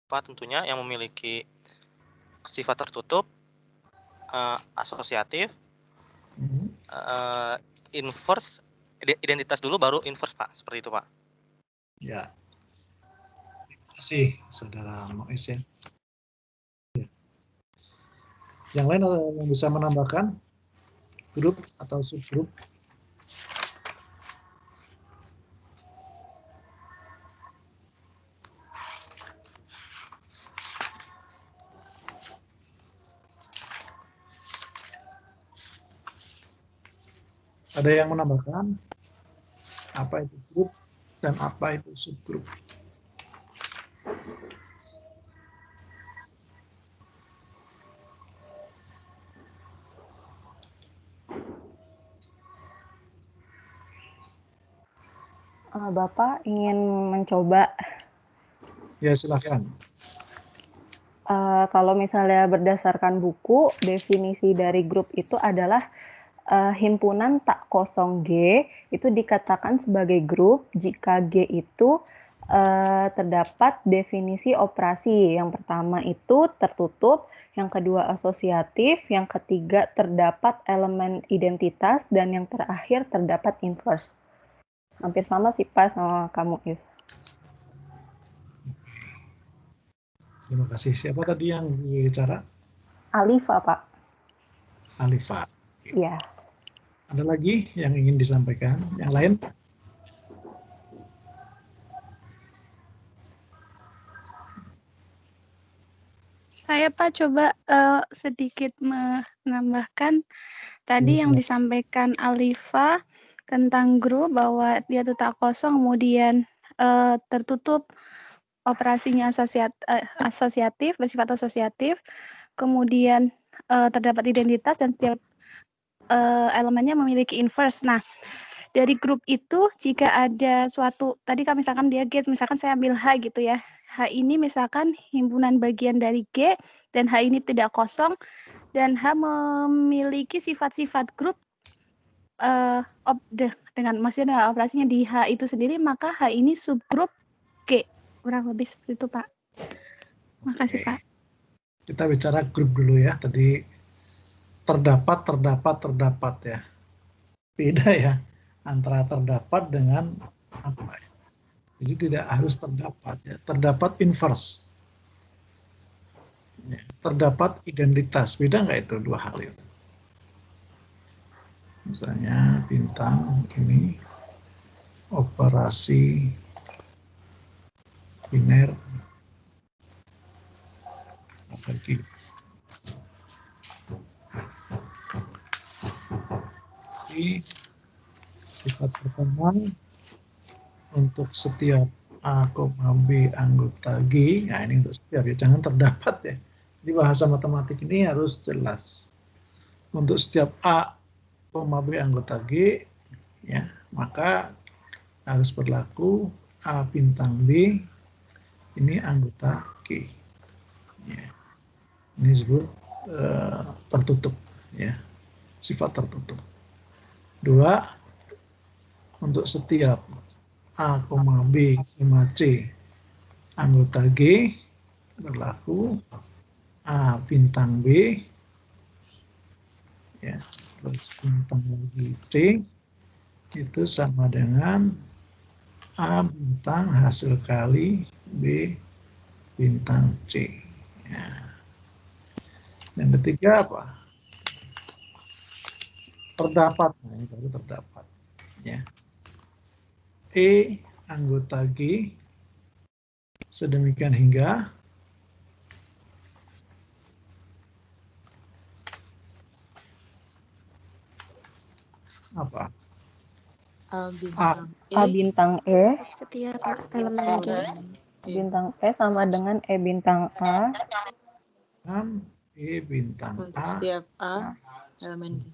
tentunya yang memiliki sifat tertutup, asosiatif, inverse, identitas dulu baru inverse, Pak. Seperti itu, Pak. Ya. Terima kasih, Saudara Mois ya. Yang lain ada yang bisa menambahkan grup atau subgrup? Ada yang menambahkan apa itu grup dan apa itu subgrup? Bapak ingin mencoba? Ya, silakan. Kalau misalnya berdasarkan buku, definisi dari grup itu adalah himpunan tak kosong G itu dikatakan sebagai grup jika G itu terdapat definisi operasi. Yang pertama itu tertutup, yang kedua asosiatif, yang ketiga terdapat elemen identitas, dan yang terakhir terdapat inverse. Hampir sama sih Pak sama kamu, Is. Terima kasih. Siapa tadi yang bicara? Alifa, Pak. Alifa. Iya. Ada lagi yang ingin disampaikan? Yang lain? Saya Pak coba sedikit menambahkan tadi yang disampaikan Alifa tentang grup bahwa dia itu tak kosong, kemudian tertutup, operasinya asosiatif, bersifat asosiatif, kemudian terdapat identitas dan setiap elemennya memiliki inverse. Nah, dari grup itu jika ada suatu, tadi kan misalkan dia G, misalkan saya ambil H gitu ya. H ini misalkan himpunan bagian dari G dan H ini tidak kosong dan H memiliki sifat-sifat grup dengan maksudnya operasinya di H itu sendiri, maka H ini subgrup G. Kurang lebih seperti itu, Pak. Makasih, Pak. Kita bicara grup dulu ya. Tadi terdapat ya. Beda ya antara terdapat dengan apa ya. Jadi tidak harus terdapat ya. Terdapat inverse. Ya. Terdapat identitas. Beda nggak itu dua hal itu? Misalnya bintang ini operasi biner bagi sifat pertama untuk setiap A, B anggota G. Nah, ini untuk setiap ya, jangan terdapat ya. Di bahasa matematik ini harus jelas. Untuk setiap A, B anggota G, ya, maka harus berlaku A bintang B ini anggota G. Ya. Ini disebut tertutup, ya, sifat tertutup. 2, untuk setiap A, B, C anggota G berlaku A bintang B, ya, terus bintang lagi C itu sama dengan A bintang hasil kali B bintang C. Ya. Yang ketiga apa? Terdapat, nah ini baru terdapat. Ya. E anggota G sedemikian hingga apa? A bintang E Setiap elemen G. bintang E sama dengan E bintang A Dan E bintang untuk A setiap A elemen G.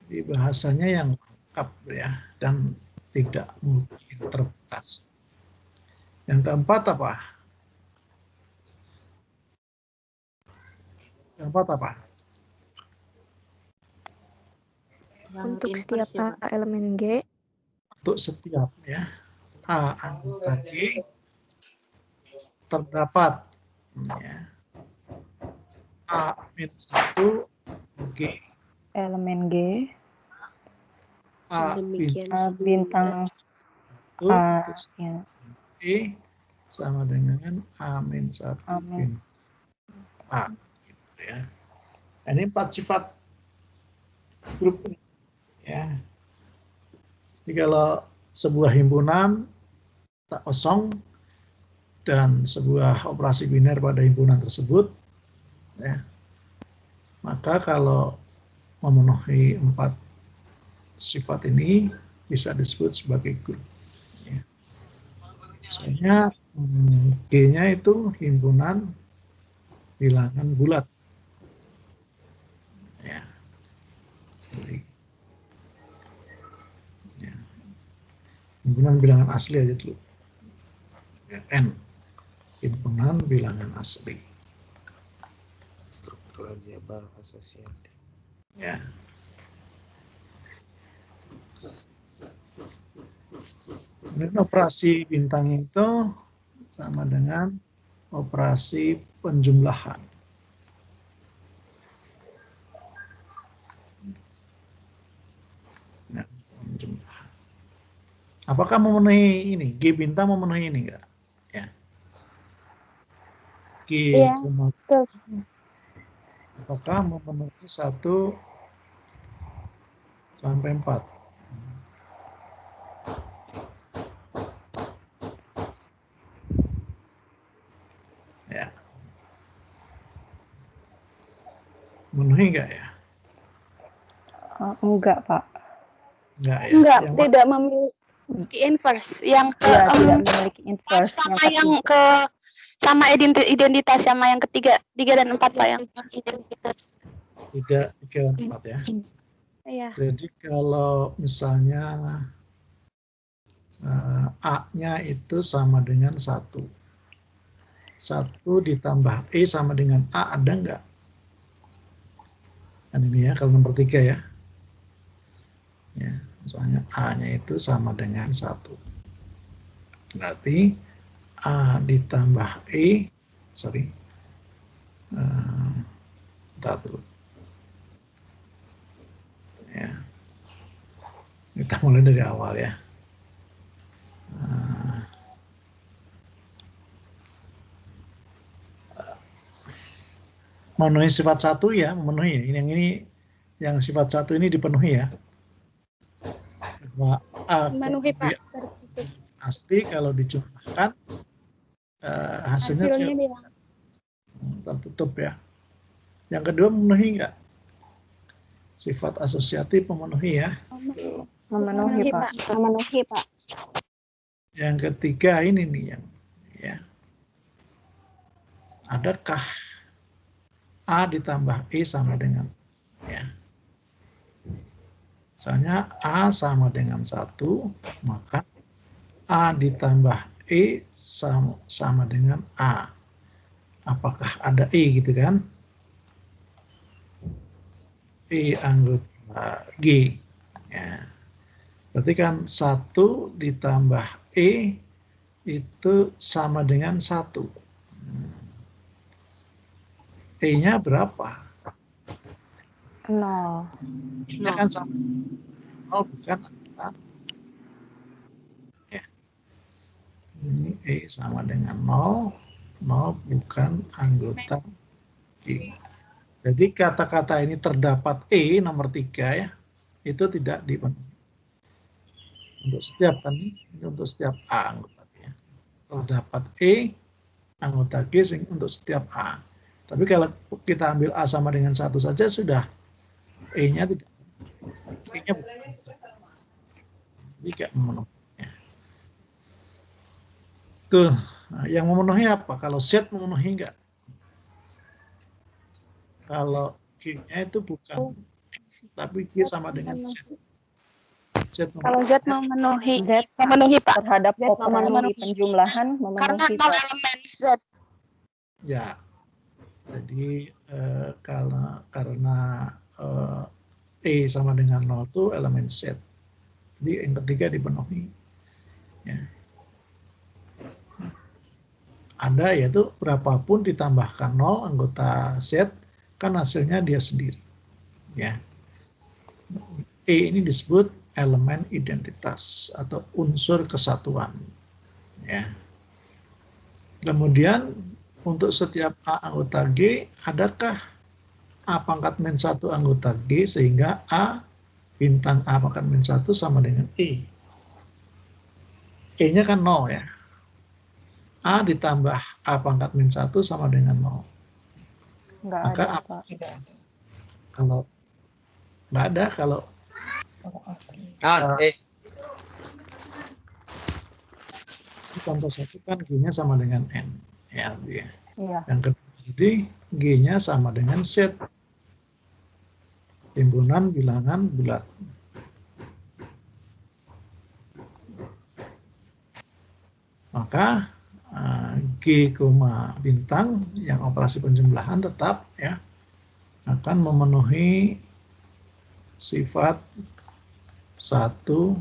Jadi bahasanya yang lengkap ya dan tidak multi-interpretasi. Yang keempat apa? Yang keempat apa? Yang Untuk inverse setiap ya, Pak. elemen G. Untuk setiap ya. A anggota G terdapat ya, A min 1 G elemen G, A bintang itu A, ya, E sama dengan A min 1 Amin. A gitu ya. Ini 4 sifat grup ya. Jadi kalau sebuah himpunan tak kosong dan sebuah operasi biner pada himpunan tersebut ya, maka kalau memenuhi 4 sifat ini bisa disebut sebagai grup ya. Misalnya G-nya itu himpunan bilangan bulat ya. Jadi, ya. Himpunan bilangan asli aja dulu ya, N himpunan bilangan asli struktur aljabar asosiatif ya. Kemudian operasi bintang itu sama dengan operasi penjumlahan. Nah, penjumlahan. Apakah memenuhi ini? G bintang memenuhi ini enggak? Ya. G, Iya, betul. apakah memenuhi 1 sampai 4? Ya. Memenuhi enggak ya? Enggak, Pak. Enggak ya. Enggak, Yang tidak memiliki inverse. Yang ke Ya, tidak memiliki inverse. sama Yang yang ketiga. sama identitas sama yang ketiga, 3 dan 4 Pak yang identitas. tidak 3 dan 4 ya. Iya. Jadi kalau misalnya A-nya itu sama dengan 1. 1 ditambah E sama dengan A ada enggak? Kan ini ya, kalau nomor 3 ya. Ya, soalnya A-nya itu sama dengan 1. Berarti A ditambah E, bentar dulu. Ya. Kita mulai dari awal ya. Memenuhi sifat 1 ya, memenuhi ya. Yang ini, yang sifat 1 ini dipenuhi ya. Bahwa A Memenuhi B Pak. Tertutup. pasti kalau dijumlahkan hasilnya Hasilnya bilang tertutup ya. Yang kedua memenuhi enggak? Sifat asosiatif memenuhi ya. Memenuhi, Pak. Memenuhi Pak. Yang ketiga ini nih yang ya. Adakah A ditambah E sama dengan ya. Misalnya A sama dengan 1, maka A ditambah E sama dengan A. Apakah ada E gitu kan? E anggota G. Ya. Berarti kan 1 ditambah E itu sama dengan 1. E-nya berapa? 0. E-nya kan sama 0 bukan angka. Ya. Ini E sama dengan 0. 0 bukan anggota G. Jadi kata-kata ini terdapat E nomor 3 ya. Itu tidak dipenuhi. Untuk setiap kan ini untuk setiap A anggota G. Terdapat E anggota G untuk setiap A. Tapi kalau kita ambil A sama dengan 1 saja sudah E-nya tidak. E-nya bukan. Jadi kayak memenuhi. Tuh, nah, yang memenuhi apa? Kalau Z memenuhi enggak? Kalau G-nya itu bukan, tapi G sama dengan Z. Kalau Z memenuhi, Z memenuhi Pak. terhadap Z operasi memenuhi. penjumlahan Karena memenuhi, 0 Pak. elemen Z. Ya, jadi karena E sama dengan 0 itu elemen Z. Jadi yang ketiga dipenuhi. Ya. ada, yaitu berapapun ditambahkan 0 anggota Z kan hasilnya dia sendiri. Ya. E ini disebut elemen identitas atau unsur kesatuan. Ya. Kemudian untuk setiap A anggota G, adakah A pangkat min 1 anggota G sehingga A bintang A pangkat min 1 sama dengan E. E-nya kan 0 ya. A ditambah A pangkat min 1 sama dengan 0. Nggak Maka ada, apa? Pak. Kalau nggak ada, kalau contoh satu kan G-nya sama dengan N. Ya, dia. Iya. Yang kedua, jadi G-nya sama dengan Z. Timbunan bilangan bulat. Maka G, bintang yang operasi penjumlahan tetap ya akan memenuhi sifat 1, 2,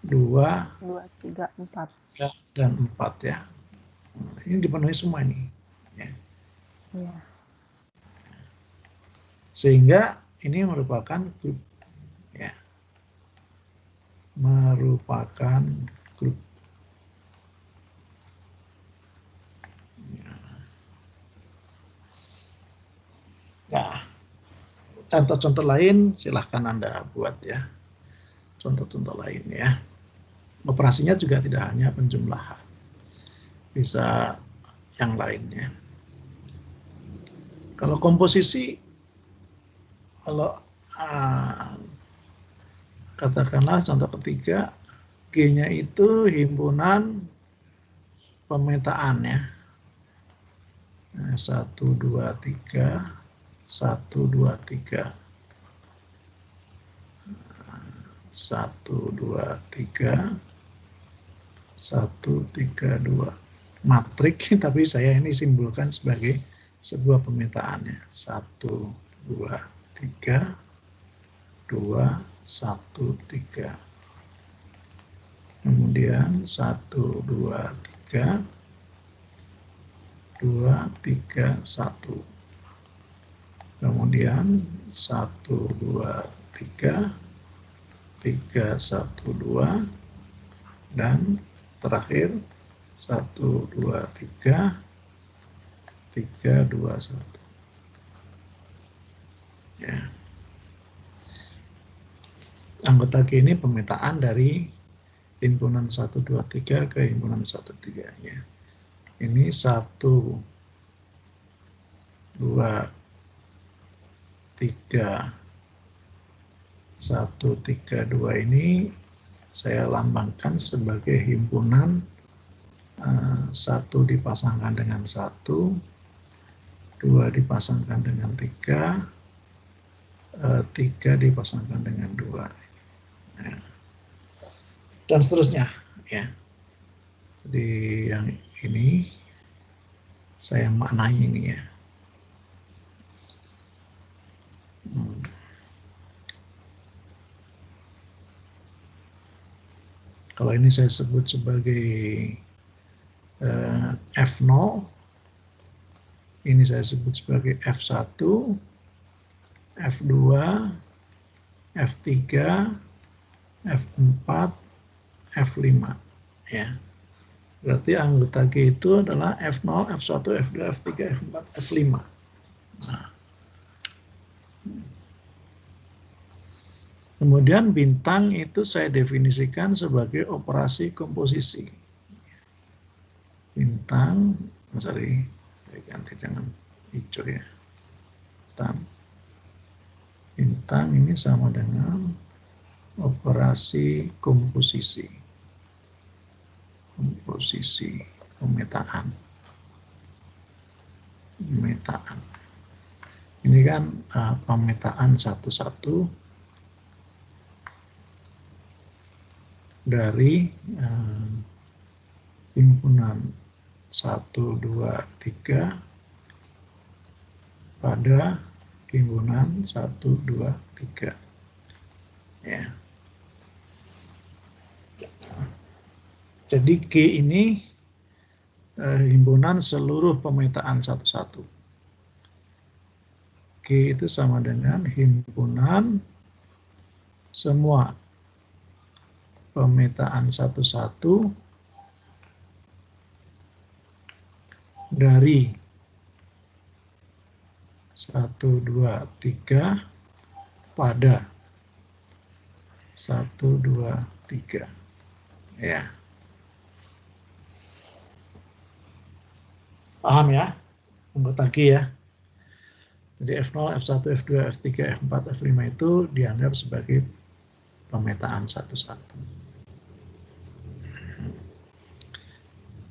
3, 4. dan 4 ya. Ini dipenuhi semua ini. Ya. Iya. Sehingga ini merupakan grup. Ya. Merupakan grup. Nah, contoh-contoh lain silahkan Anda buat ya. Contoh-contoh lain ya. Operasinya juga tidak hanya penjumlahan. Bisa yang lainnya. Kalau komposisi, kalau katakanlah contoh ketiga, G-nya itu himpunan pemetaan ya. 1, 2, 3. 1, 2, 3. 1, 2, 3. 1, 3, 2. Matrik, tapi saya ini simbolkan sebagai sebuah pemetaan ya. 1, 2, 3. 2, 1, 3. Kemudian 1, 2, 3. 2, 3, 1. Kemudian 1, 2, 3, 3, 1, 2, dan terakhir 1, 2, 3, 3, 2, 1. Ya. Anggota G ini pemetaan dari himpunan 1, 2, 3 ke himpunan 1, 3 ya. Ini 1, 2, 3, 1, 3, 2 ini saya lambangkan sebagai himpunan 1 dipasangkan dengan 1, 2 dipasangkan dengan 3, 3 dipasangkan dengan 2. Ya. Dan seterusnya ya. Jadi yang ini saya maknai ini ya. Kalau ini saya sebut sebagai F0, ini saya sebut sebagai F1, F2, F3, F4, F5 ya. Berarti anggota G itu adalah F0, F1, F2, F3, F4, F5. Nah. Kemudian bintang itu saya definisikan sebagai operasi komposisi. Bintang, sorry, saya ganti dengan hijau ya. Bintang ini sama dengan operasi komposisi. Komposisi, pemetaan. Pemetaan. Ini kan pemetaan satu-satu dari himpunan 1, 2, 3 pada himpunan 1, 2, 3 ya. Jadi G ini himpunan seluruh pemetaan satu-satu. G itu sama dengan himpunan semua pemetaan satu-satu dari 1, 2, 3 pada 1, 2, 3. Ya. Paham ya? Anggota G ya. Jadi F0, F1, F2, F3, F4, F5 itu dianggap sebagai pemetaan satu-satu.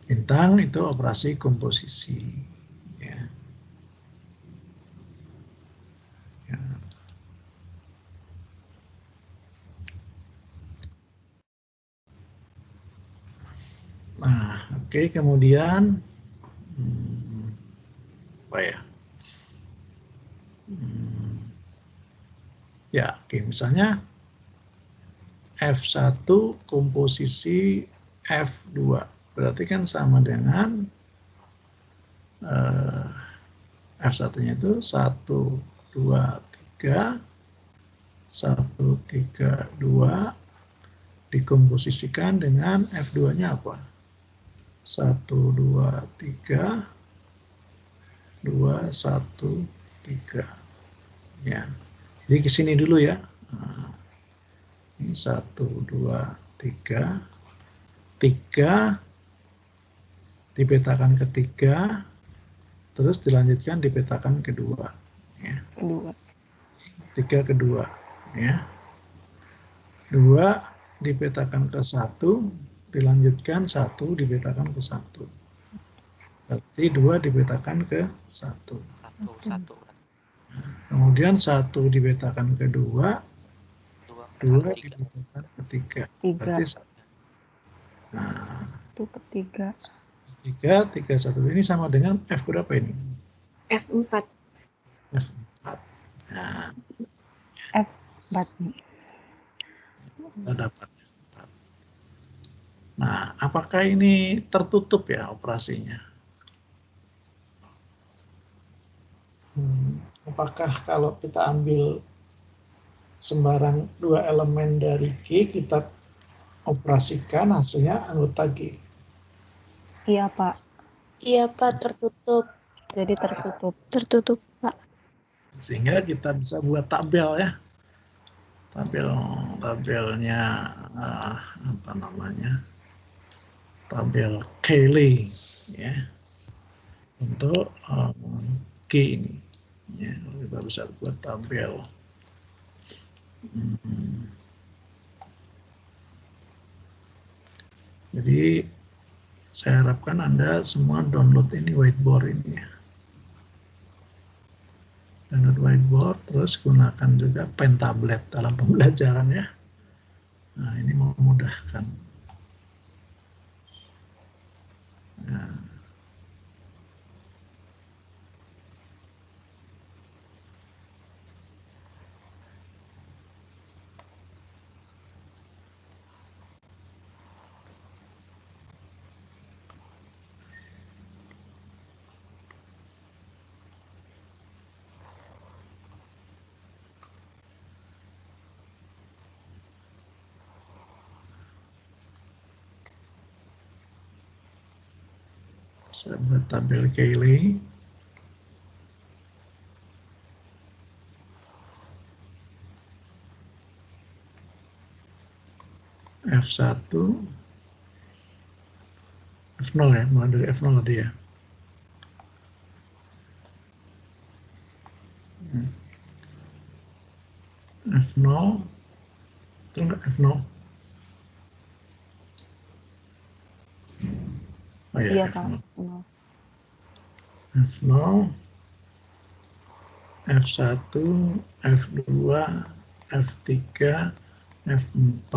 Bintang itu operasi komposisi. Ya. Ya. Nah, oke, kemudian apa ya? Ya, oke, misalnya F1 komposisi F2. Berarti kan sama dengan F1-nya itu 1, 2, 3, 1, 3, 2 dikomposisikan dengan F2-nya apa? 1, 2, 3, 2, 1, 3. Ya. Jadi ke sini dulu ya. Nah, ini 1, 2, 3. 3 dipetakan ketiga, terus dilanjutkan dipetakan kedua. Ya. Kedua. 3 kedua. Ya. 2 dipetakan ke 1, dilanjutkan 1 dipetakan ke 1. Berarti 2 dipetakan ke 1. Satu. Kemudian 1 dipetakan ke 2, 2 dipetakan ke 3. 3. Berarti 1. Nah, Itu ketiga. 3, 3, 1. Ini sama dengan F berapa ini? F4. F4. Nah, F4. kita dapat F4. Nah, apakah ini tertutup ya operasinya? Apakah kalau kita ambil sembarang 2 elemen dari G, kita operasikan hasilnya anggota G? Iya, Pak. Iya, Pak, tertutup. Jadi tertutup. Tertutup, Pak. Sehingga kita bisa buat tabel ya. Tabelnya apa namanya? Tabel Cayley ya. Untuk G ini. Ya, kita bisa buat tabel. Jadi saya harapkan Anda semua download ini whiteboard ini ya. Download whiteboard, terus gunakan juga pen tablet dalam pembelajaran ya. Nah, ini memudahkan. Nah. Saya buat tabel Cayley. F1, F0 ya, mulai dari F0 tadi ya. F0, itu enggak F0? Oh ya, Iya, F0. Pak. F0, F1, F2, F3, F4.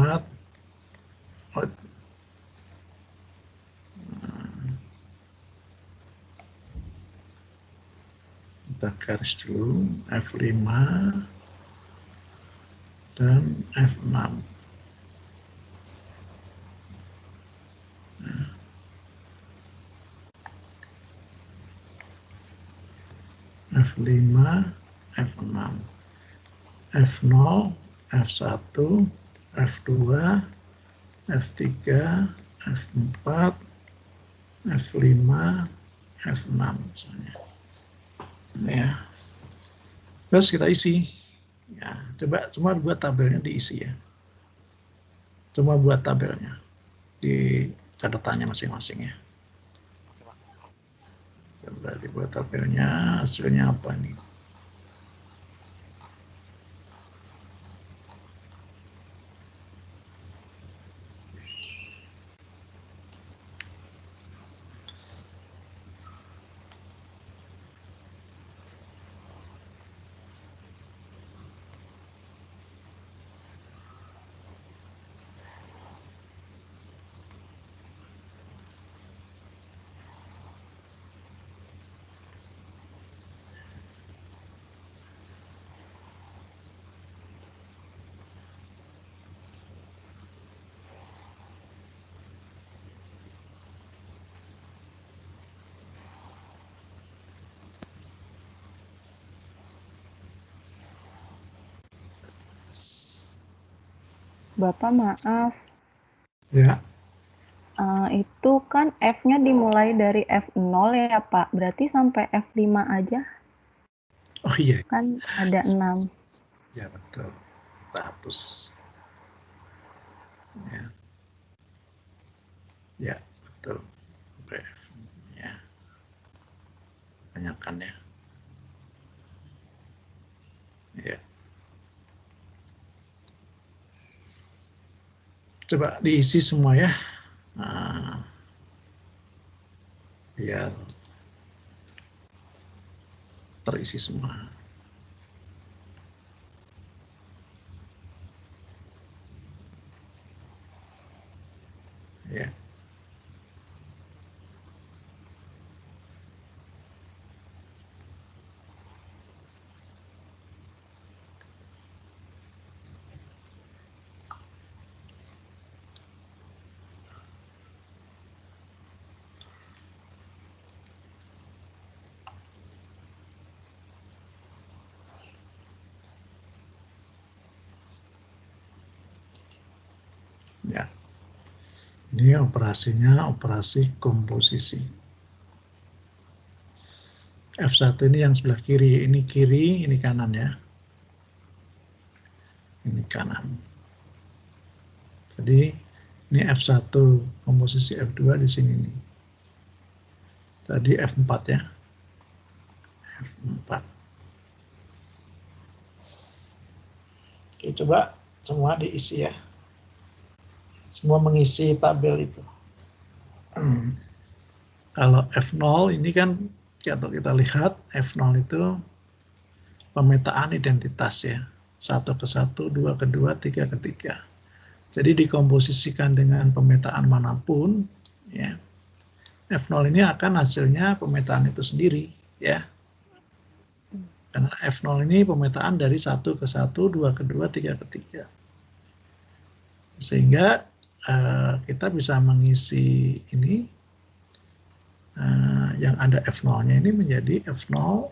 Kita garis dulu, F5 dan F6. F5, F6, F0, F1, F2, F3, F4, F5, F6 misalnya. Ya. Terus kita isi. Ya, coba cuma buat tabelnya diisi ya. Cuma buat tabelnya di catatannya masing-masing ya. Coba dibuat tabelnya, hasilnya apa nih? Bapak maaf, Ya, itu kan F-nya dimulai dari F0 ya Pak, berarti sampai F5 aja oh iya, kan ada 6. ya betul. Kita hapus. Ya, ya betul. Oke, ya, banyakkan ya. Ya. Coba diisi semua ya. Nah, biar terisi semua. Ya. Ya. Ini operasinya operasi komposisi. F1 ini yang sebelah kiri, ini kanan ya. Ini kanan. Jadi ini F1 komposisi F2 di sini nih. Tadi F4 ya. F4. Oke, coba semua diisi ya. Semua mengisi tabel itu. Kalau F0 ini kan kita lihat F0 itu pemetaan identitas ya. 1 ke 1, 2 ke 2, 3 ke 3. Jadi dikomposisikan dengan pemetaan manapun ya. F0 ini akan hasilnya pemetaan itu sendiri ya. Karena F0 ini pemetaan dari 1 ke 1, 2 ke 2, 3 ke 3. Sehingga kita bisa mengisi ini yang ada F0-nya ini menjadi F0,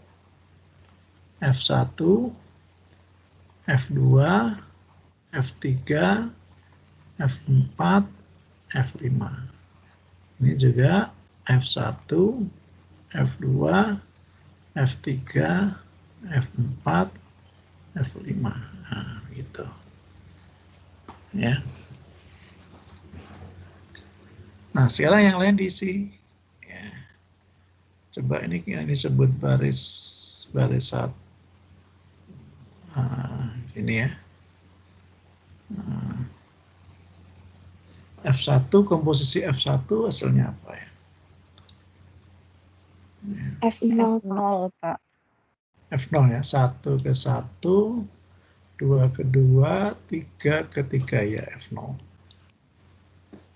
F1, F2, F3, F4, F5. Ini juga F1, F2, F3, F4, F5. Nah, gitu. Ya. Nah, sekarang yang lain diisi. Ya. Coba ini disebut baris 1. Ini ya. F1, komposisi F1 hasilnya apa ya? F0, Pak. F0 ya, 1 ke 1, 2 ke 2, 3 ke 3 ya F0.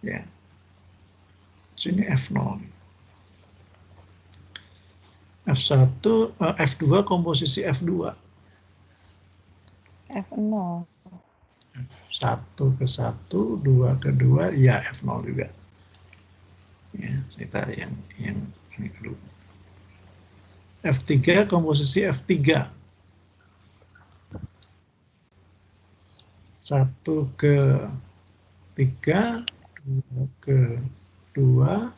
Ya. Sini F0. F1, F2 komposisi F2. F0. 1 ke 1, 2 ke 2, ya F0 juga. Ya, kita yang ini dulu. F3 komposisi F3. 1 ke 3, 2 ke 2,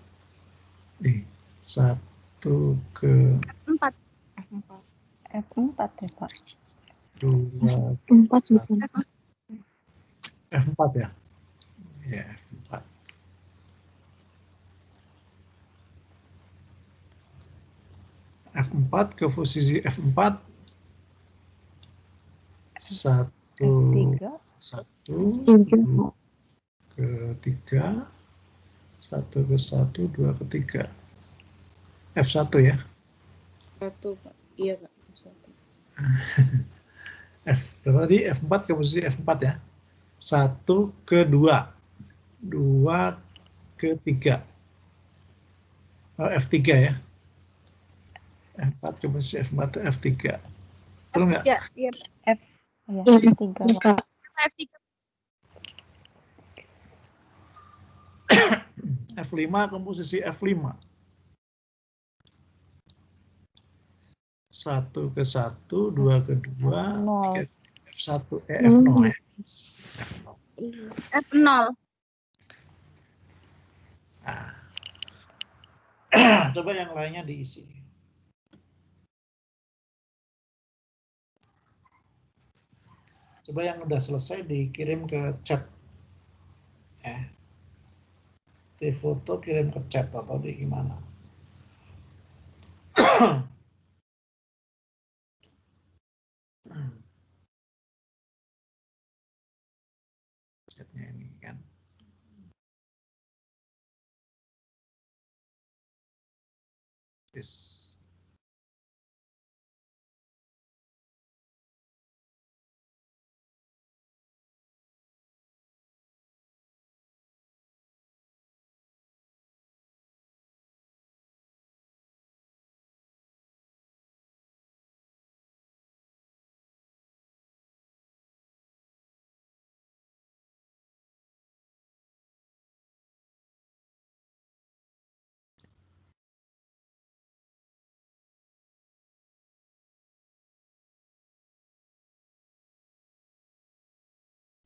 1 ke 4. F4 ya Pak. 2 ke 4 F4 ya? Ya, F4. F4 ke posisi F4. 1 F3. 1 2 ke 3, 1 ke 1, 2 ke 3. F1 ya? 1, Pak. Iya, Pak. 1. Berarti F4 ke posisi F4 ya? 1 ke 2, 2 ke 3. Oh, F3 ya? F4 ke posisi F4 F3. Betul nggak? Iya, iya. F ya, F3 Pak. F3. F5 komposisi F5. 1 ke 1, 2 ke 2, 3 ke F1, F0 ya. F0. Nah. Coba yang lainnya diisi. Coba yang udah selesai dikirim ke chat. Ya. Di foto kirim ke chat atau di gimana. Chatnya ini kan. Yes.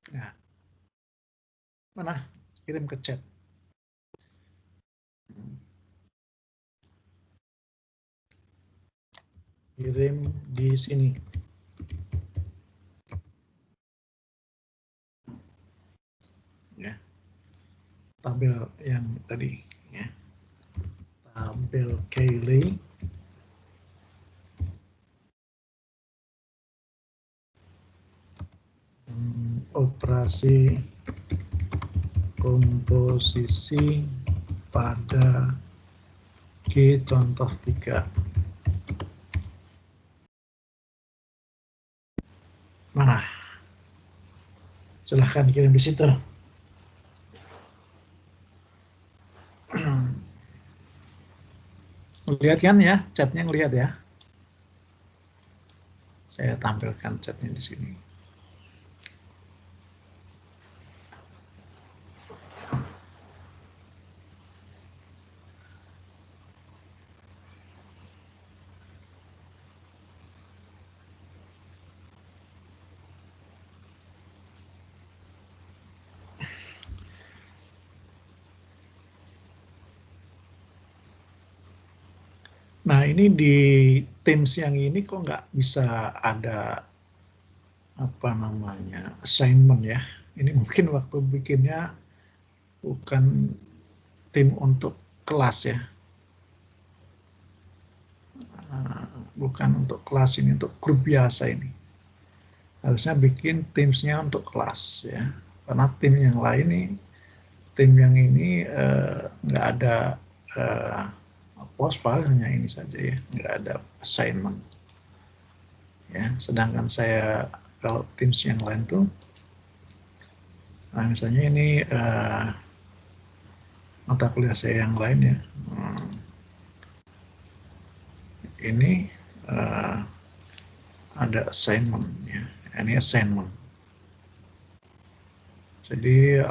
Nah. Mana? Kirim ke chat. Kirim di sini. Ya. Tabel yang tadi ya. Tabel Kaylee. Operasi komposisi pada G contoh 3. Mana? Silahkan kirim di situ. Lihat kan ya, chatnya ngelihat ya. Saya tampilkan chatnya di sini. Nah, ini di Teams yang ini kok nggak bisa ada apa namanya assignment ya. Ini mungkin waktu bikinnya bukan tim untuk kelas ya. Bukan untuk kelas ini, untuk grup biasa ini. Harusnya bikin Teams-nya untuk kelas ya. Karena tim yang lain nih, tim yang ini nggak ada post file, hanya ini saja ya, nggak ada assignment. Ya, sedangkan saya kalau Teams yang lain tuh, nah misalnya ini mata kuliah saya yang lain ya, ini ada assignment ya, ini assignment. Jadi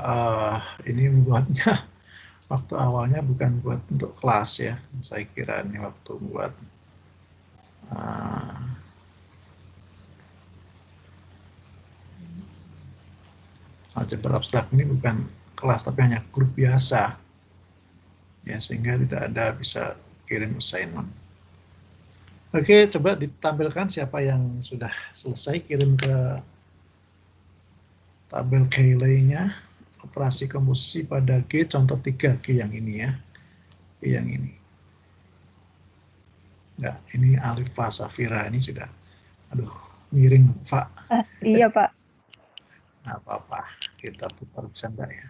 ini buatnya waktu awalnya bukan buat untuk kelas ya, saya kira ini waktu buat Aljabar abstrak ini bukan kelas tapi hanya grup biasa, ya, sehingga tidak ada bisa kirim assignment. Oke, coba ditampilkan siapa yang sudah selesai kirim ke tabel Cayley-nya, operasi komposisi pada G, contoh 3 G yang ini ya, G yang ini. Enggak, ini Alifa Safira ini sudah, aduh, miring Pak. Iya Pak. Nggak apa-apa, kita putar bisa enggak ya?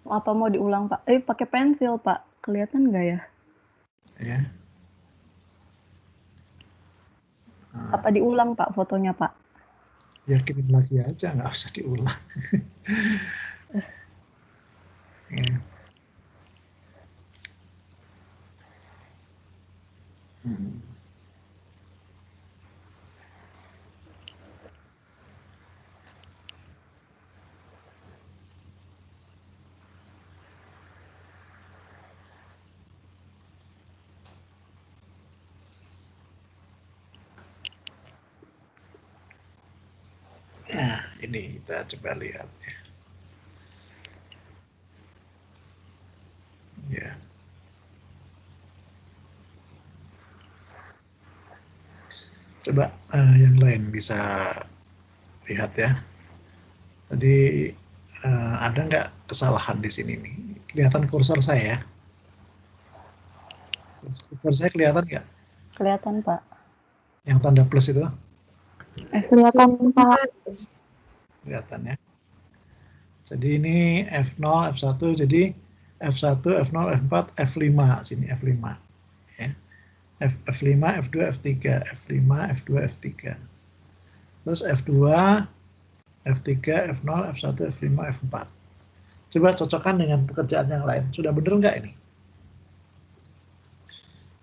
Apa mau diulang Pak? Pakai pensil Pak, kelihatan nggak ya? Ya. Nah, Apa diulang Pak fotonya Pak? ya kirim lagi aja, nggak usah diulang. Ya. Nah, ini kita coba lihat ya. Ya. Coba yang lain bisa lihat ya. Tadi ada nggak kesalahan di sini nih? Kelihatan kursor saya ya? Kursor saya kelihatan nggak? Kelihatan Pak. Yang tanda plus itu? Kelihatan Pak. Kelihatan ya. Jadi ini F0, F1, jadi F1, F0, F4, F5, sini F5. Ya. F5, F2, F3, F5, F2, F3. Terus F2, F3, F0, F1, F5, F4. Coba cocokkan dengan pekerjaan yang lain. Sudah benar nggak ini?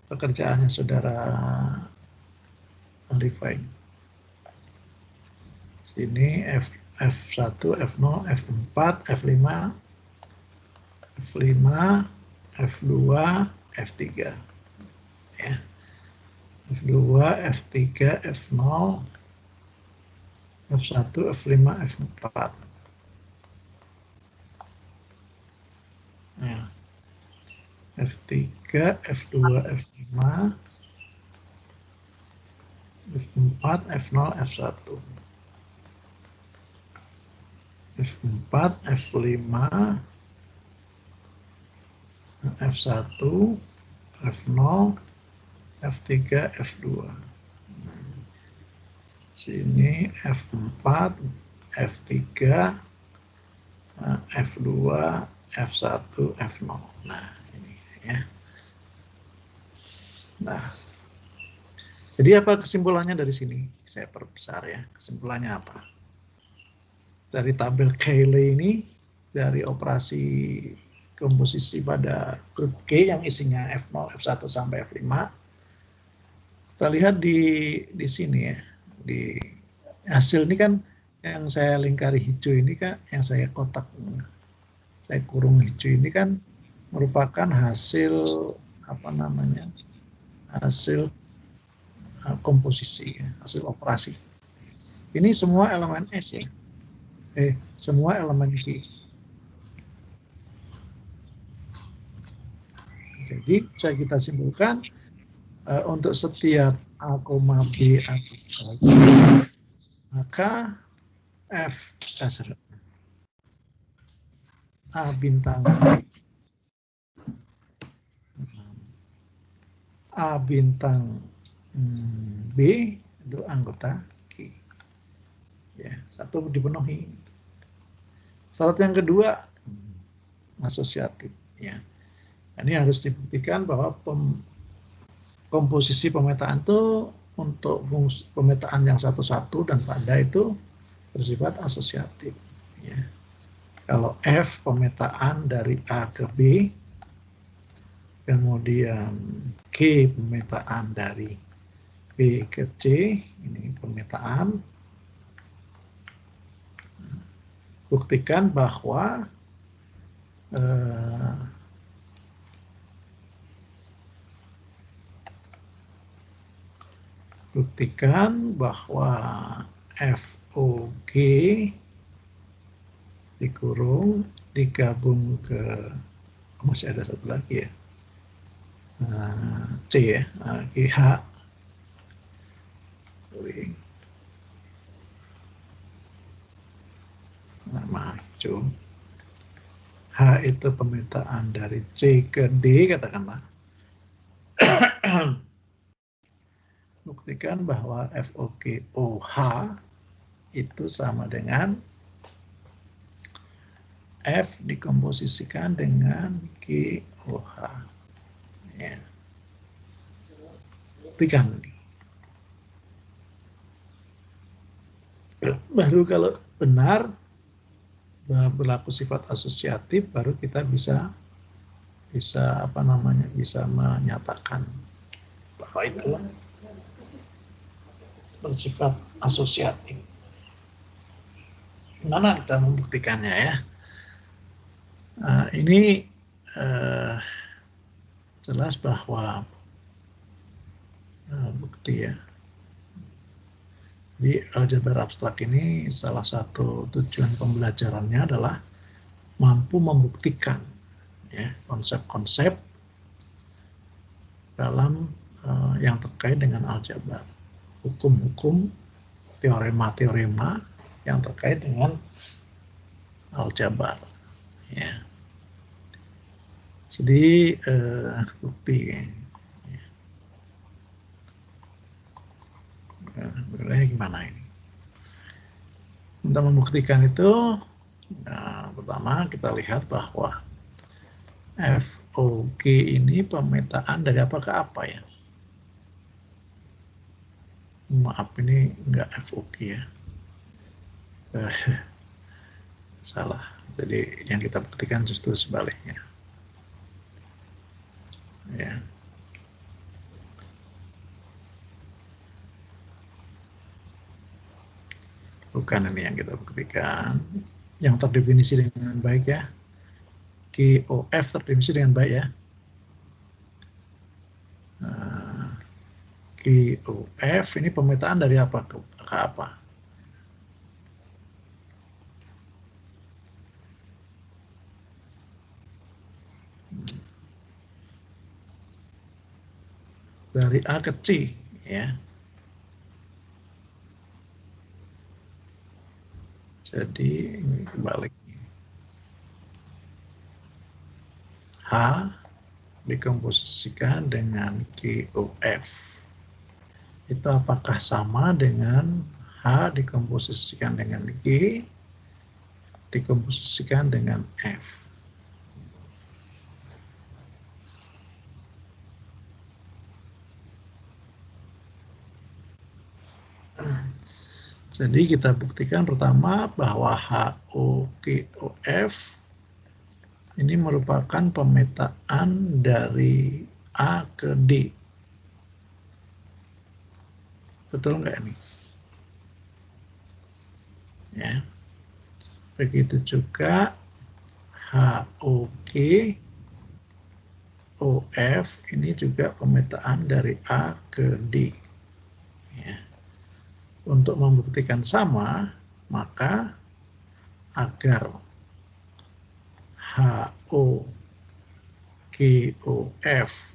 Pekerjaannya saudara Alifa ini. Sini F1, F0, F4, F5, F5, F2, F3. Ya. F2, F3, F0, F1, F5, F4. Ya. F3, F2, F5, F4, F0, F1. F4, F5, F1, F0, F3, F2. Sini F4, F3, F2, F1, F0. Nah, ini ya. Nah, jadi apa kesimpulannya dari sini? Saya perbesar ya. Kesimpulannya apa? Dari tabel Cayley ini, dari operasi komposisi pada grup G yang isinya F0, F1 sampai F5. Kita lihat di sini ya, di hasil ini kan yang saya lingkari hijau ini kan, yang saya kotak, saya kurung hijau ini kan merupakan hasil apa namanya, hasil komposisi, hasil operasi. Ini semua elemen S ya, semua elemen G. Jadi bisa kita simpulkan untuk setiap A, B, maka A bintang B itu anggota G. Ya, satu dipenuhi. Syarat yang kedua asosiatif. Ya, ini harus dibuktikan bahwa komposisi pemetaan itu untuk fungsi pemetaan yang satu-satu dan pada itu bersifat asosiatif. Ya. Kalau F pemetaan dari A ke B, kemudian G pemetaan dari B ke C, ini pemetaan. Buktikan bahwa buktikan bahwa FOG dikurung digabung ke, masih ada satu lagi ya, C ya, GH maju. H itu pemetaan dari C ke D, katakanlah. Buktikan bahwa FOGOH itu sama dengan F dikomposisikan dengan GOH. Ya. Buktikan ini. Baru kalau benar berlaku sifat asosiatif, baru kita bisa menyatakan bahwa itu bersifat asosiatif. Gimana kita membuktikannya ya? Ini jelas bahwa bukti ya. Di aljabar abstrak ini salah satu tujuan pembelajarannya adalah mampu membuktikan ya, konsep-konsep dalam yang terkait dengan aljabar, hukum-hukum, teorema-teorema yang terkait dengan aljabar. Ya. Jadi bukti. Gimana ini? Untuk membuktikan itu, pertama kita lihat bahwa FOG ini pemetaan dari apa ke apa ya? Maaf, ini enggak FOG ya. Salah. Jadi yang kita buktikan justru sebaliknya. Ya. Bukan ini yang kita buktikan. Yang terdefinisi dengan baik ya. GOF terdefinisi dengan baik ya. GOF ini pemetaan dari apa ke apa? Dari A ke C ya. Jadi ini kebalik. H dikomposisikan dengan GOF. Itu apakah sama dengan H dikomposisikan dengan G dikomposisikan dengan F? Jadi kita buktikan pertama bahwa HOGOF ini merupakan pemetaan dari A ke D. Betul nggak ini? Ya. Begitu juga HOGOF ini juga pemetaan dari A ke D. Ya. Untuk membuktikan sama, maka agar HOGOF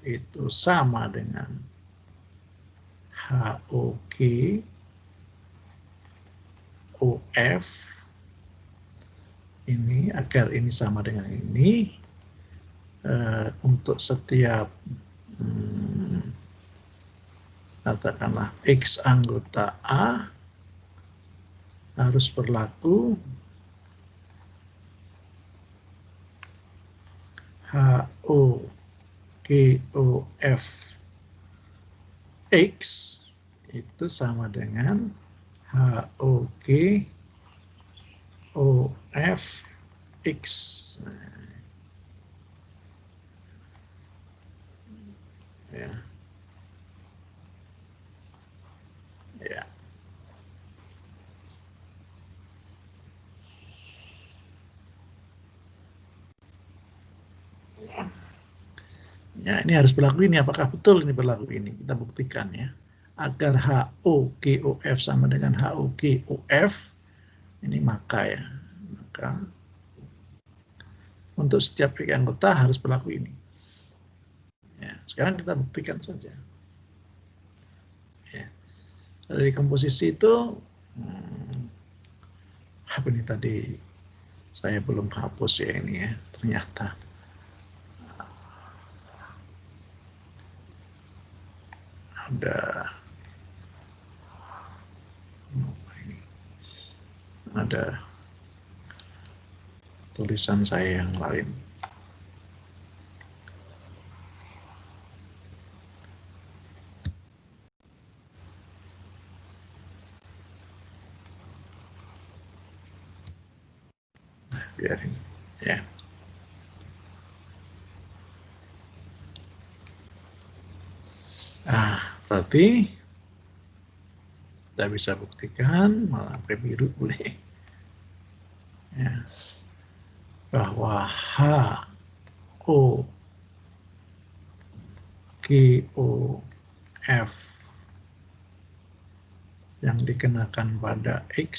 itu sama dengan HOGOF ini, agar ini sama dengan ini, untuk setiap katakanlah X anggota A harus berlaku HOGOF X itu sama dengan HOGOF X. Ya. Ya. Ya, ini harus berlaku ini. Apakah betul ini berlaku ini? Kita buktikan ya. agar HOGOF sama dengan HOGOF, ini maka ya, maka untuk setiap X anggota harus berlaku ini. Ya, sekarang kita buktikan saja. Ya. Dari komposisi itu, apa ini tadi saya belum hapus ya ini ya, ternyata. Ada tulisan saya yang lain. Nah, biarin ya. Nah, berarti kita bisa buktikan, malah pakai biru boleh, ya, bahwa HOGOF yang dikenakan pada X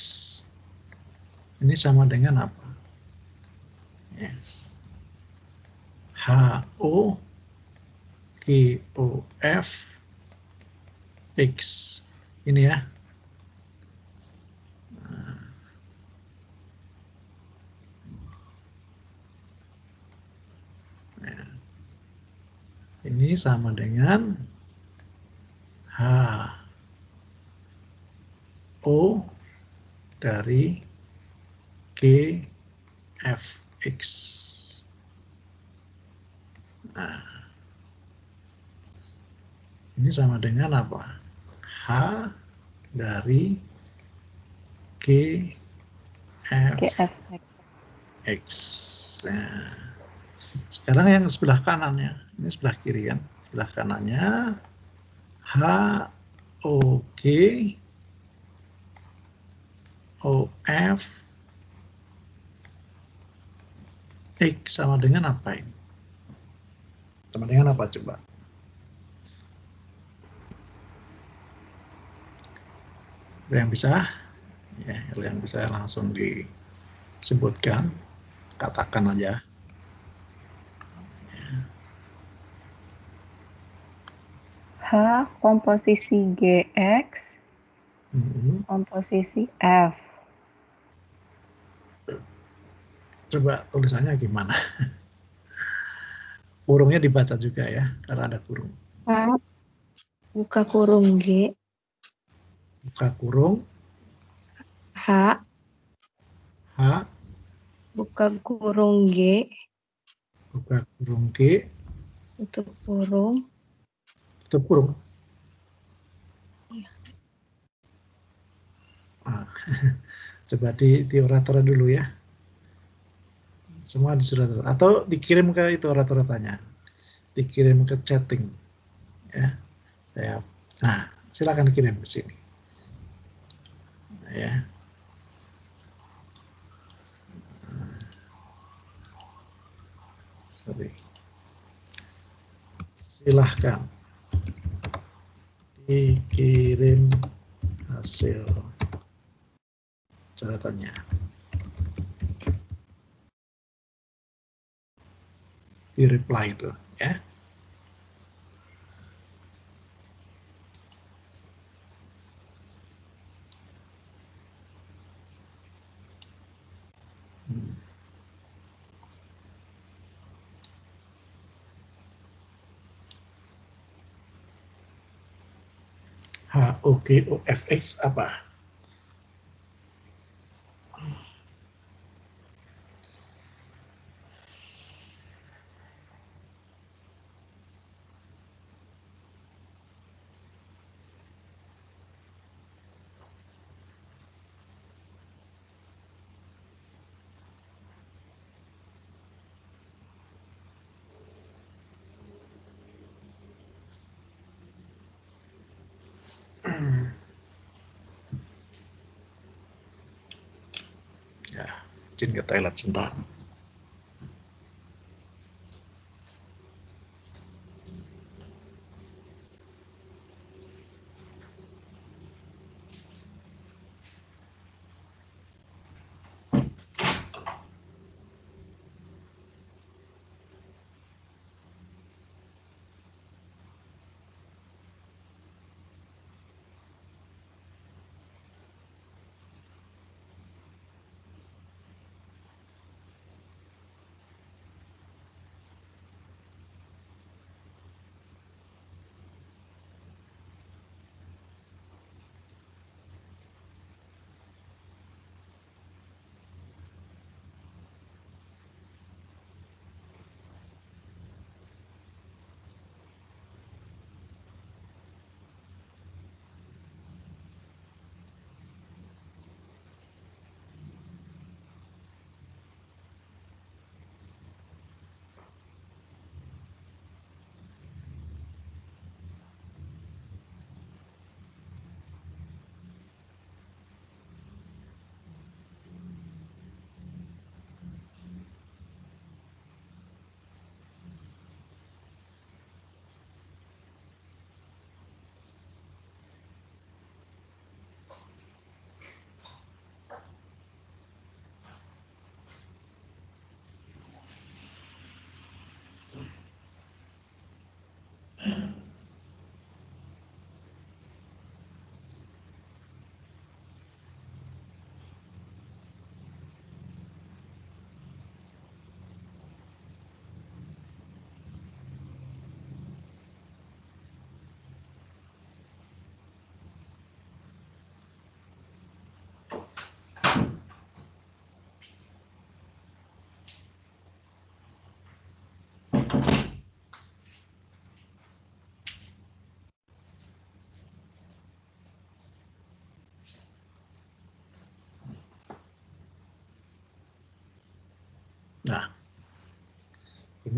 ini sama dengan apa? Ya. HOGOF X ini ya. Ini sama dengan HO dari GFX. Nah, ini sama dengan apa? H dari GFX. Nah, sekarang yang sebelah kanannya, ini sebelah kiri kan, sebelah kanannya HOG OF X sama dengan apa ini? Sama dengan apa coba? Yang bisa, ya, yang bisa langsung disebutkan, katakan aja. H komposisi GX, komposisi F. Coba tulisannya gimana? Kurungnya dibaca juga ya, karena ada kurung. H buka kurung G. Buka kurung. H buka kurung G. Buka kurung G. Tutup kurung. Tutup kurung. Iya. Nah, coba di orator dulu ya. Semua di surat atau dikirim ke itu orator tanya. Dikirim ke chatting. Ya. Nah, silakan kirim ke sini. Ya. Sorry. Silahkan dikirim hasil catatannya. Di reply itu ya. HOGOFX apa? Ya, izin ke toilet sebentar.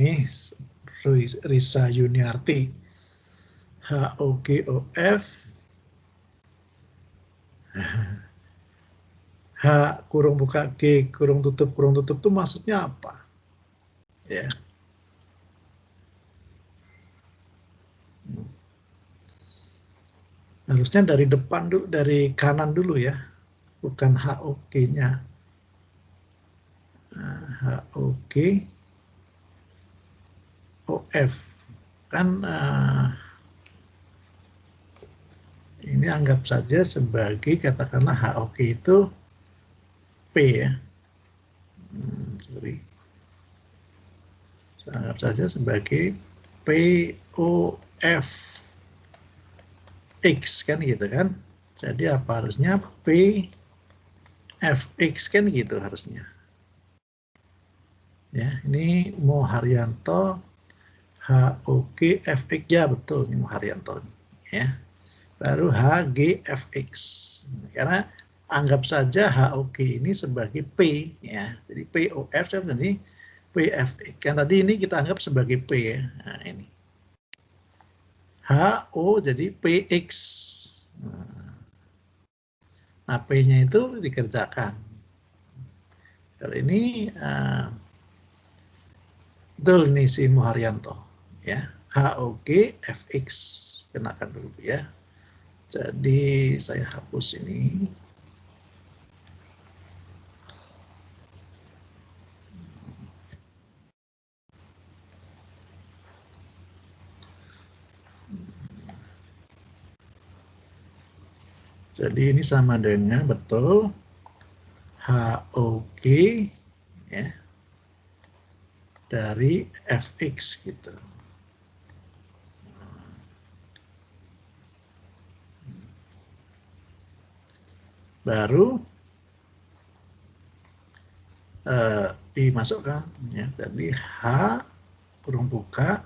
ini Risa Yuniarti. HOGOF H kurung buka G kurung tutup itu maksudnya apa? Ya. Harusnya dari depan dulu, dari kanan dulu ya, bukan HOG-nya. HOG OF kan ini anggap saja sebagai, katakanlah HOG itu P ya. Sorry. Saya anggap saja sebagai POF X kan gitu kan. Jadi apa harusnya PFX kan gitu harusnya. Ya, ini Mo Haryanto HOG FX ya betul ini Mo Haryanto ya. Baru HGFX. Karena anggap saja HOG ini sebagai P ya. Jadi POF kan tadi PFX. Kan tadi ini kita anggap sebagai P ya. Nah, ini. HO jadi PX. Nah, P-nya itu dikerjakan. Kalau ini betul ini si Muharyanto ya. HOG FX kenakan dulu ya. Jadi saya hapus ini. Jadi ini sama dengan betul HOG ya dari FX gitu. Baru dimasukkan ya. Jadi H kurung buka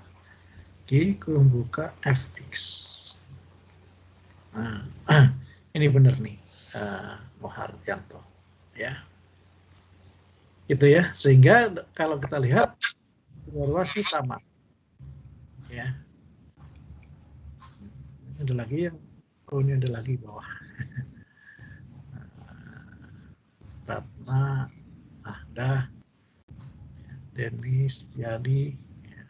G kurung buka FX. Nah, ini benar nih Muharyanto ya. Gitu ya. Sehingga kalau kita lihat ruas ini sama. Ya. Ini ada lagi yang ini ada lagi bawah. Ratna, Ahdah, Denis, Yadi. Ya.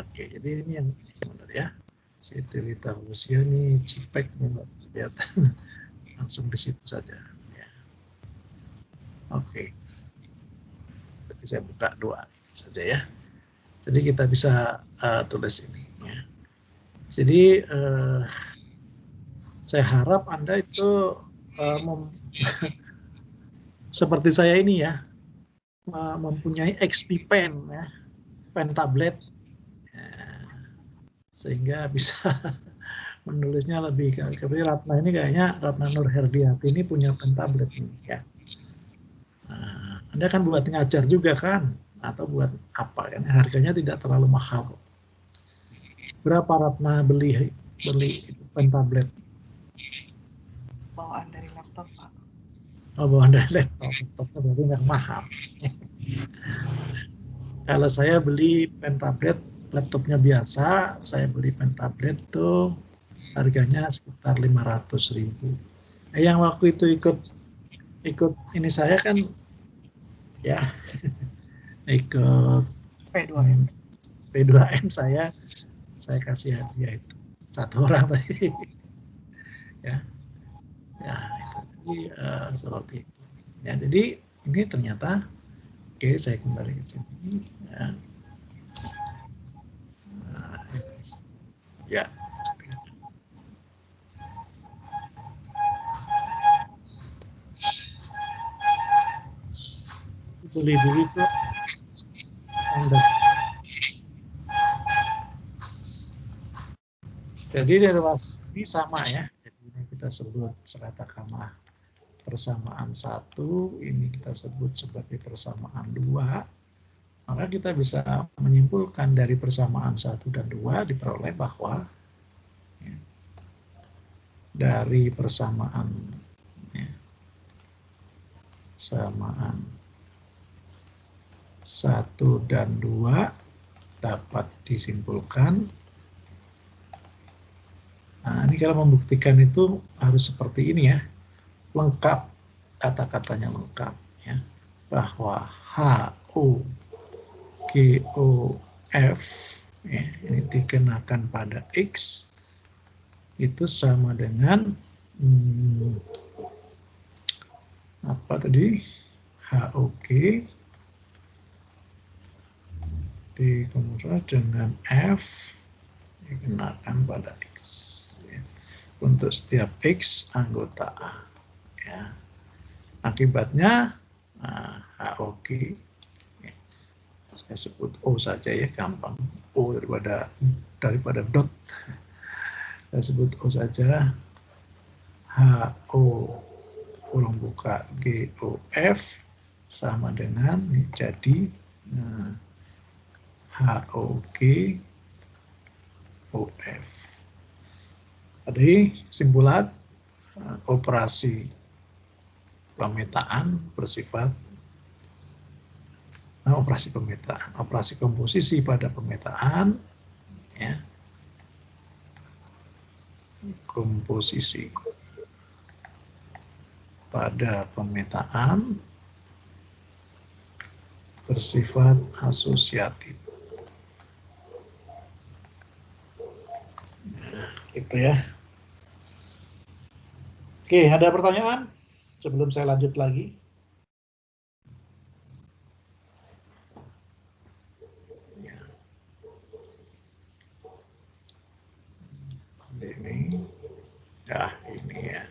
Oke, jadi ini yang benar ya. Siti Rita Lusiani, Cipek, kelihatan langsung di situ saja. Ya. Oke. Jadi saya buka dua saja ya. Jadi kita bisa tulis ini. Ya. Jadi saya harap Anda itu seperti saya ini ya, mempunyai XP Pen ya, pen tablet, ya, sehingga bisa menulisnya lebih. Tapi Ratna ini kayaknya Ratna Nur Herdiati ini punya pen tablet nih ya. Nah, Anda kan buat ngajar juga kan, atau buat apa kan? Harganya tidak terlalu mahal. Berapa Ratna beli pen tablet? Bawaan dari laptop, Pak. Oh, bawaan dari laptop berarti nggak mahal. Kalau saya beli pen tablet, laptopnya biasa, saya beli pen tablet tuh harganya sekitar 500.000. Yang waktu itu ikut ini saya kan ya ikut P2M saya kasih hadiah itu satu orang tadi ya itu jadi seperti itu ya. Jadi ini ternyata oke, saya kembali ke sini ya. Ya. Beli kok Anda. Jadi dari ini sama ya. Jadi ini kita sebut katakanlah persamaan 1, ini kita sebut sebagai persamaan 2. Maka kita bisa menyimpulkan dari persamaan 1 dan 2 diperoleh bahwa ya, dari persamaan ya, samaan 1 dan 2 dapat disimpulkan. Nah, ini kalau membuktikan itu harus seperti ini ya, lengkap, kata-katanya lengkap ya, bahwa HOGOF ya, ini dikenakan pada X itu sama dengan apa tadi, HOG dikenakan dengan F dikenakan pada X ya, untuk setiap X anggota A ya. Akibatnya HOG ya, saya sebut O saja ya, gampang, O daripada dot, saya sebut O saja, HO kurung buka GOF sama dengan jadi HOG OF. Tadi kesimpulan, operasi pemetaan bersifat operasi pemetaan, operasi komposisi pada pemetaan ya, komposisi pada pemetaan bersifat asosiatif. Nah, gitu ya. Oke, ada pertanyaan sebelum saya lanjut lagi? Ya. Ini, ya ini ya.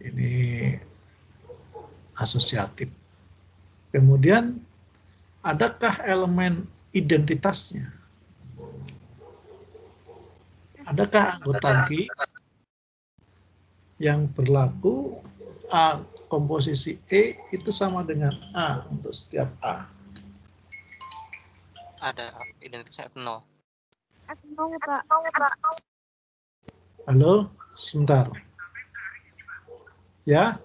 Ini asosiatif. Kemudian adakah elemen identitasnya? Adakah anggota G yang berlaku A komposisi E itu sama dengan A untuk setiap A? Ada identitasnya F0. Halo, sebentar. Ya,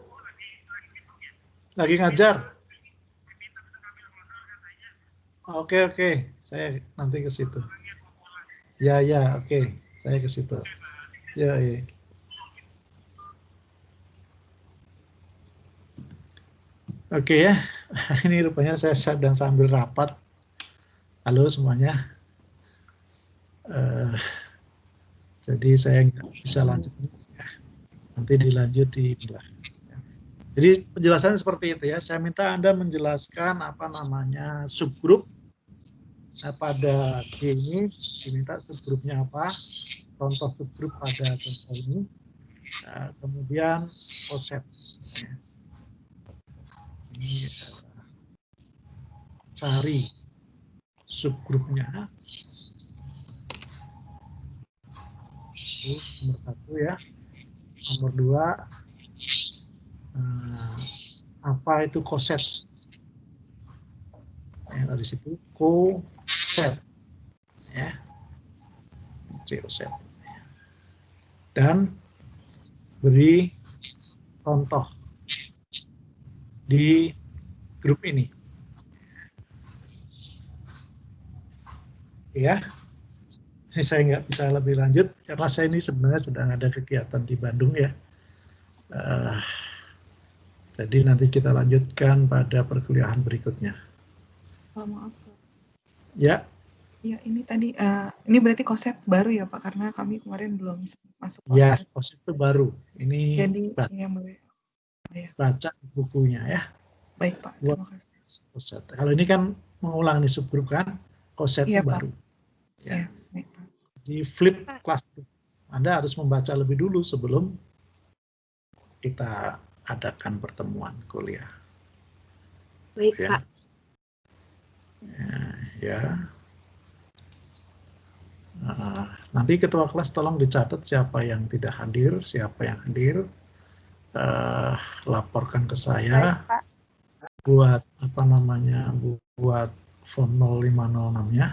lagi ngajar. Oke, saya nanti ke situ. Ya, oke, saya ke situ. Ya. Oke ya, ini rupanya saya sedang sambil rapat. Halo semuanya. Jadi saya nggak bisa lanjut. Nanti dilanjut di belah. Jadi penjelasannya seperti itu ya. Saya minta Anda menjelaskan apa namanya subgrup. Nah, pada G ini diminta subgrupnya apa, contoh subgrup pada contoh ini. Nah, kemudian konsep. Ini cari subgrupnya. Itu nomor 1 ya. Nomor 2, apa itu koset? Ya, dari situ koset ya, koset. Dan beri contoh di grup ini. Ya, ini saya nggak bisa lebih lanjut karena saya ini sebenarnya sedang ada kegiatan di Bandung ya. Jadi nanti kita lanjutkan pada perkuliahan berikutnya. Maaf. Ya. Ya, ini tadi ini berarti konsep baru ya Pak, karena kami kemarin belum masuk konsep. Ya, konsep itu baru. Ini jadi ya boleh. Baca bukunya ya. Baik Pak, terima kasih. Koset. Kalau ini kan mengulang nih subgrup kan, koset itu baru. Ya. Baik, Pak. Di flip kelas Anda harus membaca lebih dulu sebelum kita adakan pertemuan kuliah. Baik ya. Pak. Ya. Nanti ketua kelas tolong dicatat siapa yang tidak hadir, siapa yang hadir. Laporkan ke saya. Baik, Pak. Buat apa namanya, buat form 0506-nya.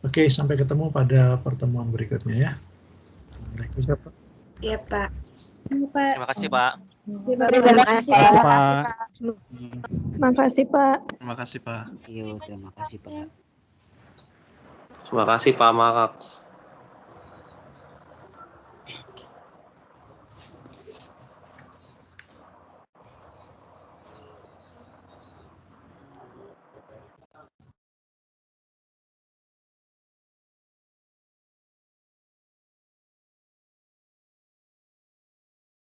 Oke, sampai ketemu pada pertemuan berikutnya ya. Assalamualaikum. Iya Pak. Terima kasih Pak. Terima kasih Pak. Makasih, Pak. Terima kasih, Pak. Iya, terima kasih, Pak. Terima kasih Pak Max.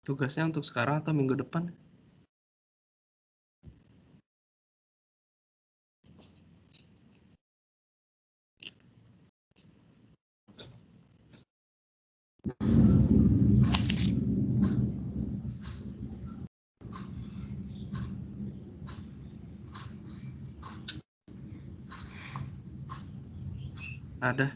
Tugasnya untuk sekarang atau minggu depan? Ada.